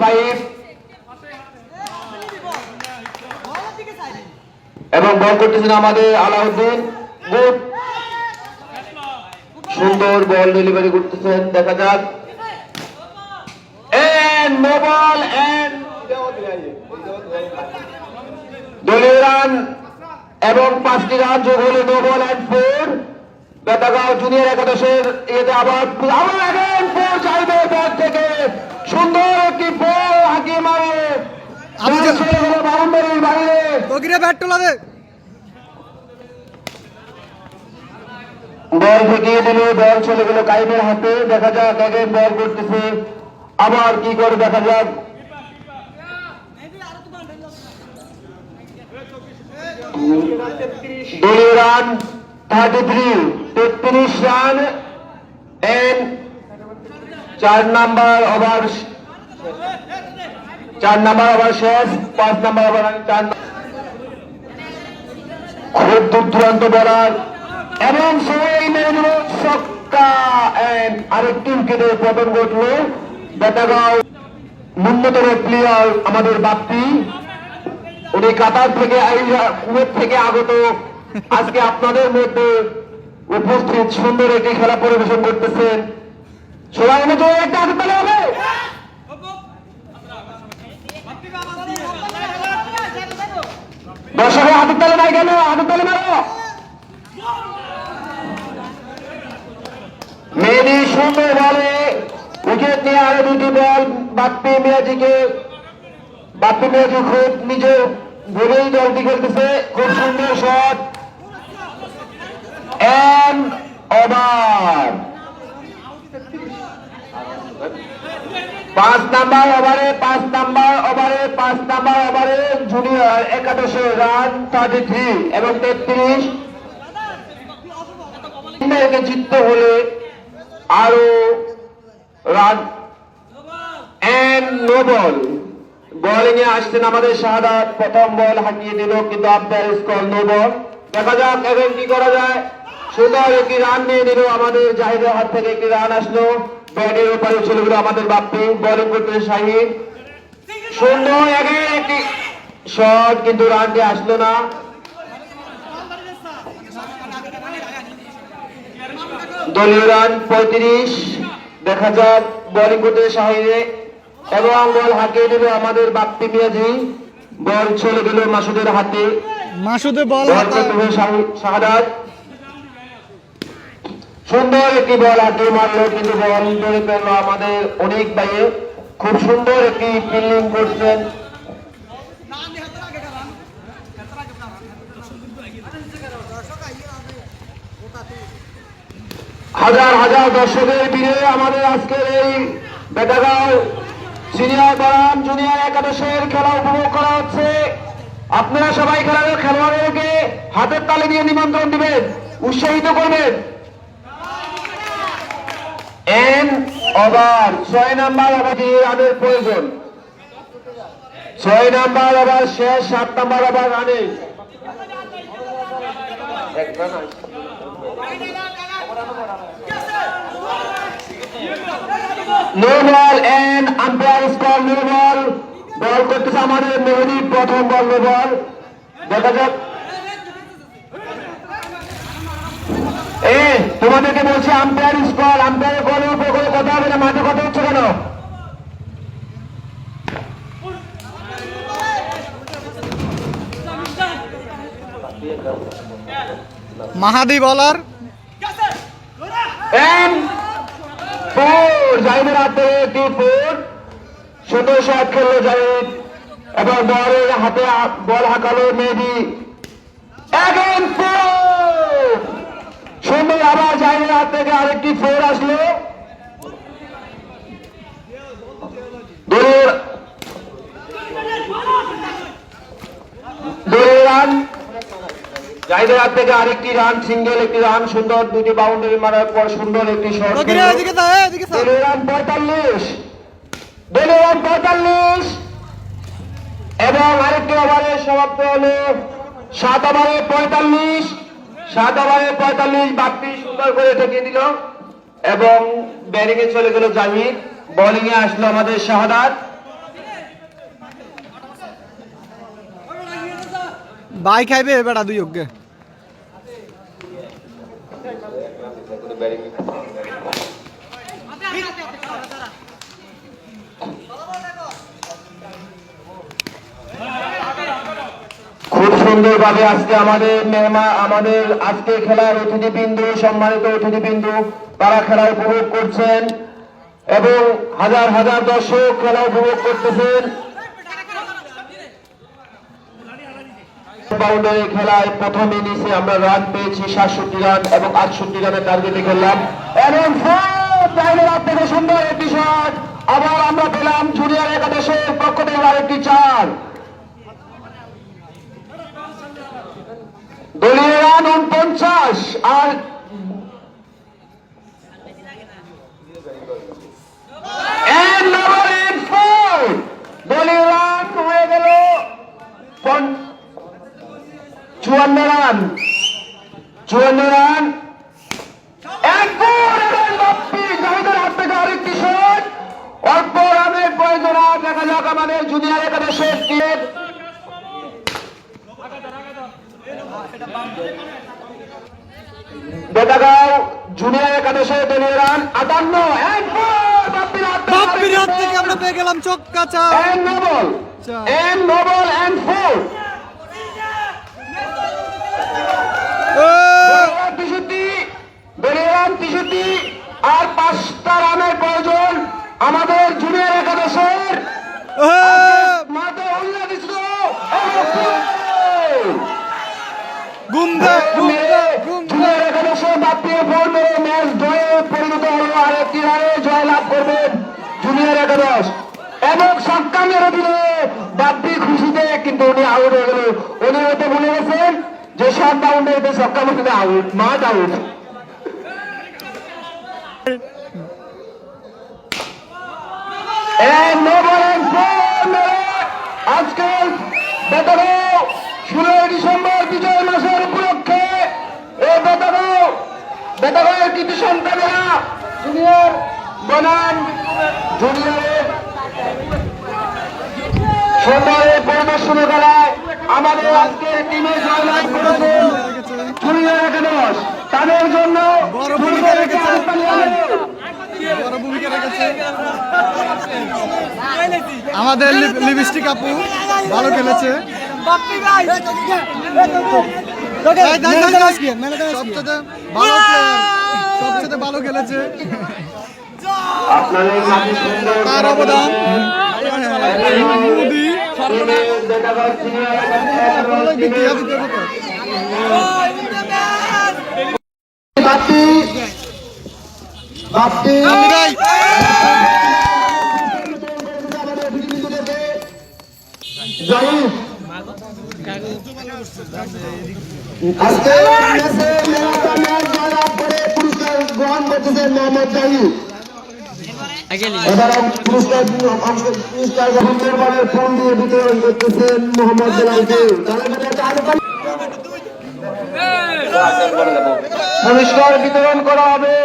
Five এবং বল করতেছেন আমাদের আলাউদ্দিন। গুড, সুন্দর বল ডেলিভারি করতেছেন। দেখা যাক, এন্ড নো বল এন্ড দলীয় রান এবং 5টি রান যোগ হলে no ball and 4। Betagaon junior একাদশের ইয়েতে আবার অ্যাগেন 4 চাইবে ব্যাট থেকে। সুন্দর একটি বল হাঁকিয়ে মারে বাউন্ডারির বাইরে। ব্যাট তোলা দে, বল ঠেকিয়ে দিল, বল চলে গেল কাইমের হাতে। দেখা যাক, অ্যাগেন বল করতেছে, আবার কি করে দেখা যাক। দলীয় run 33 run and 4 number over শেষ। 5 নাম্বার ওভার 4। খুব দূরান্ত বলার এবং সবাই মেরে দিল ছক্কা এন্ড আরেকটি উইকেটে পতন ঘটল। বেতাগাঁও ন্যূনতম প্লেয়ার আমাদের বাপ্পি, উনি কাতার থেকে কুয়েত থেকে আগত, আজকে আপনাদের মধ্যে উপস্থিত সুন্দর একটি খেলা পরিবেশন করতেছেন। সবাই মতো একটা হাতে তালে হবে। দর্শকের হাতের তালে নাই কেন? হাতের তালে মারো। মেহেদী সুন্দর বলে উইকেট নিয়ে আরো 2টি বল বাপ্পি মিয়াজি খুব নিজে ভেবেই দলটি খেলতেছে। খুব সুন্দর শট এন্ড ওভার। 5 নাম্বার ওভারে জুনিয়র একাদশের রান 33 এবং 33 জিততে হলে আরো run and no ball. Bowling এ আসছেন আমাদের শাহাদাত, প্রথম বল হাঁকিয়ে দিল কিন্তু আম্পায়ার স্কোর নো বল। দেখা যাক এখন কি করা যায়। সুন্দর একটি রান নিয়ে নিল আমাদের জাহিদের হাত থেকে, একটি রান আসলো, ব্যাটের উপরে চলে গেল আমাদের বাপ্পি। বোলিং করতে শাহিদ, সুন্দর একটি শট কিন্তু রানটি আসলো না। দলীয় রান 35। দেখা যাক, বোলিং করতে শাহিদে এবং বল হাঁকিয়ে দিল আমাদের বাপ্পি মিয়াজি। বল চলে গেল মাসুদের হাতে। মাসুদের বল শাহাদাত সুন্দর একটি বল হাঁকিয়ে মারলো কিন্তু বল ধরে পেল আমাদের অনেক ভাইয়ে। খুব সুন্দর একটি ফিল্ডিং করছেন। হাজার হাজার দর্শকের ভিড়ে আমাদের আজকের এই বেতাগাঁও সিনিয়র বনাম জুনিয়র একাদশের খেলা উপভোগ করা হচ্ছে। আপনারা সবাই খেলোয়াড়দেরকে হাতের তালি দিয়ে নিমন্ত্রণ দিবেন, উৎসাহিত করবেন। এন্ড ওভার 6 নাম্বার ওভার রানের প্রয়োজন। 6 নাম্বার ওভার শেষ, 7 নাম্বার ওভার রানে no ball and umpire score no ball. Bowl করতেছে আমাদের মেহেদী, প্রথম বল নো বল। দেখা যাক, তোমাদেরকে বলছি আম্পায়ার স্কোর, আম্পায়ার বলের উপর করে কথা হবে না, মাঠে কথা হচ্ছে কেন? মাহাদি বলার জাহিদের হাতে 4। সুন্দর শট খেললো জাহিদ এবং বলের হাতে বল হাঁকালো মেহেদী। সুন্দর, আবার জাহিদের হাত থেকে আরেকটি 4 আসলো। দলীয় রান জাহিদের হাত থেকে আরেকটি রান, সিঙ্গেল একটি রান, সুন্দর 2টি বাউন্ডারি মারার পর সুন্দর একটি শট। দলীয় রান 45 এবং আরেকটি ওভারে সমাপ্ত হলো 7 ওভারে 45। বাপ্পি সুন্দর করে ঠেকিয়ে দিল এবং ব্যাটিং এ চলে গেল জাহিদ। বোলিং এ আসলো আমাদের শাহাদাত। বাই খাইবে বেটা দুই অজ্ঞে। খুব সুন্দরভাবে আজকে আমাদের আমাদের আজকে খেলার অতিথিবৃন্দু, সম্মানিত অতিথিবৃন্দু, তারা খেলা উপভোগ করছেন এবং হাজার হাজার দর্শক খেলা উপভোগ করতেছেন। বাউন্ডারি খেলায় প্রথম ইনিংসে আমরা রান পেয়েছি 67 রান এবং 68 রানের টার্গেটে খেললাম এবং থেকে সুন্দর একটি শট আবার আমরা পেলাম জুনিয়র একাদশের পক্ষ থেকে আরেকটি 4। দলীয় রান 49 আর দলীয় রান হয়ে গেল 54 রান। জাহিদের হাত থেকে আরেকটি শট, অল্প রানের প্রয়োজন। দেখা যাক আমাদের জুনিয়র একাদশের টিম বেতাগাঁও জুনিয়র একাদশের দলীয় রান 58। বাপ্পির হাত থেকে আমরা পেয়ে গেলাম চক্কা চার। নোবেল এন্ড 4 দলীয় রান 63 আর 5টা রানের প্রয়োজন আমাদের জুনিয়র একাদশের। মাঠে উল্লাসিত জুনিয়র একাদশে বাপ্পির ফোর মেরে ম্যাচ জয়ে পরিণত হল। আরেকটি রানে জয়লাভ করবেন জুনিয়র একাদশ এবং ছক্কা মেরে দিলে বাপ্পি খুশিতে, কিন্তু উনি আউট হয়ে গেল। উনি হয়তো ভুলে গেছেন যে শর্ট বাউন্ডারিতে ছক্কা মেরে আউট, মাঠ আউট। আজকে বেতাগাঁও 16 ডিসেম্বর বিজয় মাসের উপলক্ষে এই বেতাগাঁওয়ের কৃতি সন্তানেরা জুনিয়র বনাম জুনিয়রের সুন্দরের পরিদর্শন করায় আমাদের আজকের টিমে জয়লাভ করেছে জুনিয়র একাদশ। তাদের জন্য বড় ভূমিকা রেখেছে। আমাদের লিপস্টিক আপু ভালো খেলেছে। সবচেয়ে ভালো খেলেছে, তার অবদান আজকে পুরস্কার গ্রহণ করতেছেন মোহাম্মদ জাহিদ। এবারে পুরস্কার গ্রহণের পরে ফোন দিয়ে বিতরণ করতেছেন মোহাম্মদ জালালকে। পুরস্কার বিতরণ করা হবে।